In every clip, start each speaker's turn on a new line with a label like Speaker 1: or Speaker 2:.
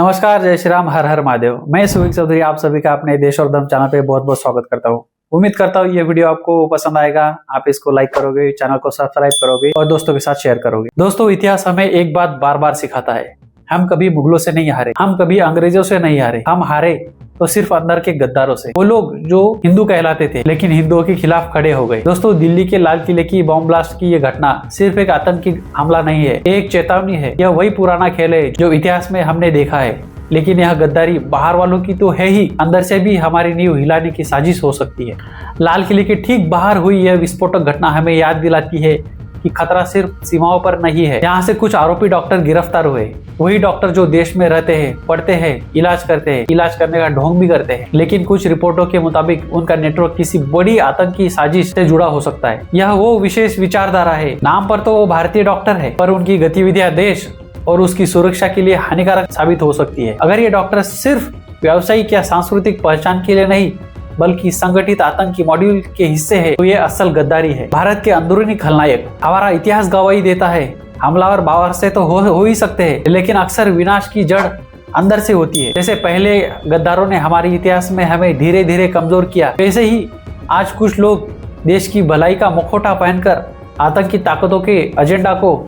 Speaker 1: नमस्कार, जय श्री राम, हर हर महादेव। मैं सुविक चौधरी आप सभी का अपने देश और धर्म चैनल पे बहुत बहुत स्वागत करता हूँ। उम्मीद करता हूँ ये वीडियो आपको पसंद आएगा। आप इसको लाइक करोगे, चैनल को सब्सक्राइब करोगे और दोस्तों के साथ शेयर करोगे। दोस्तों, इतिहास हमें एक बात बार बार सिखाता है, हम कभी मुगलों से नहीं हारे, हम कभी अंग्रेजों से नहीं हारे, हम हारे तो सिर्फ अंदर के गद्दारों से। वो लोग जो हिंदू कहलाते थे लेकिन हिंदुओं के खिलाफ खड़े हो गए। दोस्तों, दिल्ली के लाल किले की बॉम्ब ब्लास्ट की ये घटना सिर्फ एक आतंकी हमला नहीं है, एक चेतावनी है। यह वही पुराना खेल है जो इतिहास में हमने देखा है, लेकिन यह गद्दारी बाहर वालों की तो है ही, अंदर से भी हमारी नींव हिलाने की साजिश हो सकती है। लाल किले के ठीक बाहर हुई यह विस्फोटक घटना हमें याद दिलाती है कि खतरा सिर्फ सीमाओं पर नहीं है। यहाँ से कुछ आरोपी डॉक्टर गिरफ्तार हुए, वही डॉक्टर जो देश में रहते हैं, पढ़ते हैं, इलाज करते हैं, इलाज करने का ढोंग भी करते हैं। लेकिन कुछ रिपोर्टों के मुताबिक उनका नेटवर्क किसी बड़ी आतंकी साजिश से जुड़ा हो सकता है। यह वो विशेष विचारधारा है, नाम पर तो वो भारतीय डॉक्टर है, पर उनकी गतिविधियां देश और उसकी सुरक्षा के लिए हानिकारक साबित हो सकती है। अगर ये डॉक्टर सिर्फ व्यावसायिक या सांस्कृतिक पहचान के लिए नहीं बल्कि संगठित आतंकी मॉड्यूल के हिस्से है, तो ये असल गद्दारी है। भारत के अंदरूनी खलनायक। हमारा इतिहास गवाही देता है, हमलावर बाहर से तो हो ही सकते हैं, लेकिन अक्सर विनाश की जड़ अंदर से होती है। जैसे पहले गद्दारों ने हमारे इतिहास में हमें धीरे धीरे कमजोर किया, वैसे ही आज कुछ लोग देश की भलाई का मुखौटा पहनकर आतंकी ताकतों के एजेंडा को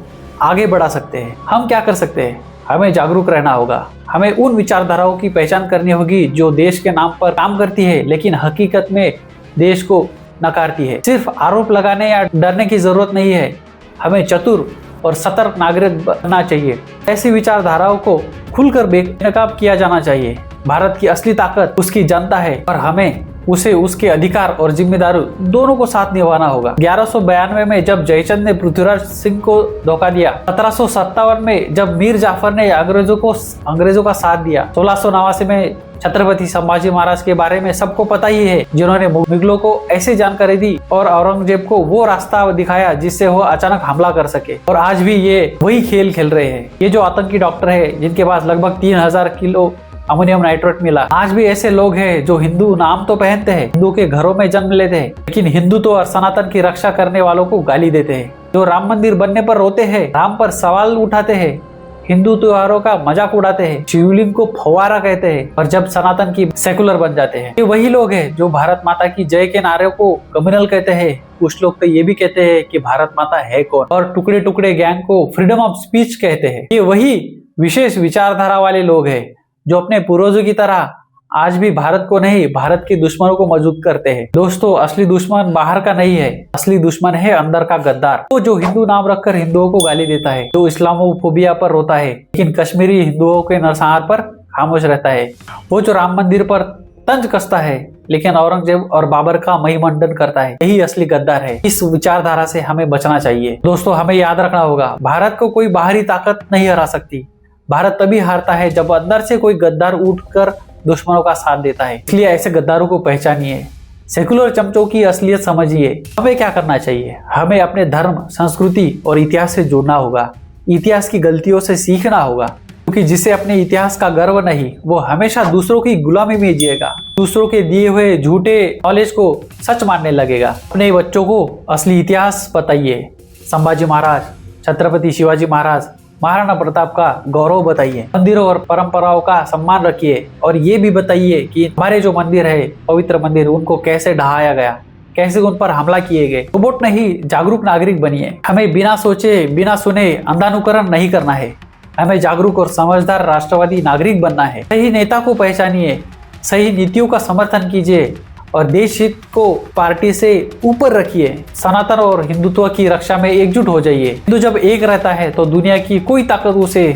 Speaker 1: आगे बढ़ा सकते हैं। हम क्या कर सकते हैं? हमें जागरूक रहना होगा। हमें उन विचारधाराओं की पहचान करनी होगी जो देश के नाम पर काम करती है लेकिन हकीकत में देश को नकारती है। सिर्फ आरोप लगाने या डरने की जरूरत नहीं है, हमें चतुर और सतर्क नागरिक बनना चाहिए। ऐसी विचारधाराओं को खुलकर बेनकाब किया जाना चाहिए। भारत की असली ताकत उसकी जनता है और हमें उसे उसके अधिकार और जिम्मेदारी दोनों को साथ निभाना होगा। 1192 में जब जयचंद ने पृथ्वीराज सिंह को धोखा दिया, 1757 में जब मीर जाफर ने अंग्रेजों का साथ दिया, 1689 में छत्रपति संभाजी महाराज के बारे में सबको पता ही है, जिन्होंने मुगलों को ऐसी जानकारी दी और औरंगजेब को वो रास्ता दिखाया जिससे वो अचानक हमला कर सके। और आज भी ये वही खेल खेल रहे हैं। ये जो आतंकी डॉक्टर है जिनके पास लगभग 3000 किलो अमोनियम नाइट्रेट मिला, आज भी ऐसे लोग हैं जो हिंदू नाम तो पहनते हैं, हिंदू के घरों में जन्म लेते हैं, लेकिन हिंदुत्व और सनातन की रक्षा करने वालों को गाली देते हैं। जो राम मंदिर बनने पर रोते हैं, राम पर सवाल उठाते हैं, हिंदू त्योहारों का मजाक उड़ाते हैं, शिवलिंग को फव्वारा कहते हैं और जब सनातन की सेकुलर बन जाते हैं। ये वही लोग हैं जो भारत माता की जय के नारे को कम्युनल कहते हैं। कुछ लोग तो ये भी कहते हैं कि भारत माता है कौन, और टुकड़े टुकड़े गैंग को फ्रीडम ऑफ स्पीच कहते हैं। ये वही विशेष विचारधारा वाले लोग हैं जो अपने पूर्वजों की तरह आज भी भारत को नहीं, भारत के दुश्मनों को मजबूत करते हैं। दोस्तों, असली दुश्मन बाहर का नहीं है, असली दुश्मन है अंदर का गद्दार। वो जो हिंदू नाम रखकर हिंदुओं को गाली देता है, जो इस्लामोफोबिया पर रोता है लेकिन कश्मीरी हिंदुओं के नरसंहार पर खामोश रहता है, वो जो राम मंदिर पर तंज कसता है लेकिन औरंगजेब और बाबर का महिमंडन करता है, यही असली गद्दार है। इस विचारधारा से हमें बचना चाहिए। दोस्तों, हमें याद रखना होगा, भारत को कोई बाहरी ताकत नहीं हरा सकती। भारत तभी हारता है जब अंदर से कोई गद्दार उठकर दुश्मनों का साथ देता है। इसलिए ऐसे गद्दारों को पहचानिए, सेकुलर चमचों की असलियत समझिए। हमें क्या करना चाहिए? हमें अपने धर्म, संस्कृति और इतिहास से जुड़ना होगा। इतिहास की गलतियों से सीखना होगा, क्योंकि जिसे अपने इतिहास का गर्व नहीं, वो हमेशा दूसरों की गुलामी में जिएगा, दूसरों के दिए हुए झूठे नॉलेज को सच मानने लगेगा। अपने बच्चों को असली इतिहास बताइए। संभाजी महाराज, छत्रपति शिवाजी महाराज, महाराणा प्रताप का गौरव बताइए। मंदिरों और परंपराओं का सम्मान रखिए और ये भी बताइए कि हमारे जो मंदिर है, पवित्र मंदिर, उनको कैसे ढहाया गया, कैसे उन पर हमला किए गए। रोबोट नहीं, जागरूक नागरिक बनिए। हमें बिना सोचे बिना सुने अंधानुकरण नहीं करना है, हमें जागरूक और समझदार राष्ट्रवादी नागरिक बनना है। सही नेता को पहचानिए, सही नीतियों का समर्थन कीजिए और देश हित को पार्टी से ऊपर रखिए। सनातन और हिंदुत्व की रक्षा में एकजुट हो जाइए। हिंदू जब एक रहता है तो दुनिया की कोई ताकत उसे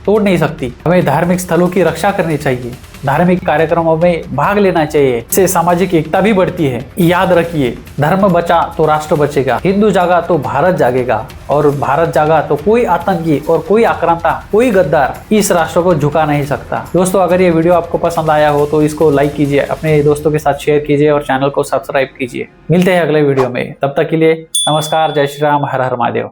Speaker 1: तोड़ नहीं सकती। हमें धार्मिक स्थलों की रक्षा करनी चाहिए, धार्मिक कार्यक्रमों में भाग लेना चाहिए, इससे सामाजिक एकता भी बढ़ती है। याद रखिए, धर्म बचा तो राष्ट्र बचेगा, हिंदू जागा तो भारत जागेगा और भारत जागा तो कोई आतंकी और कोई आक्रांता, कोई गद्दार इस राष्ट्र को झुका नहीं सकता। दोस्तों, अगर ये वीडियो आपको पसंद आया हो तो इसको लाइक कीजिए, अपने दोस्तों के साथ शेयर कीजिए और चैनल को सब्सक्राइब कीजिए। मिलते हैं अगले वीडियो में, तब तक के लिए नमस्कार, जय श्री राम, हर हर महादेव।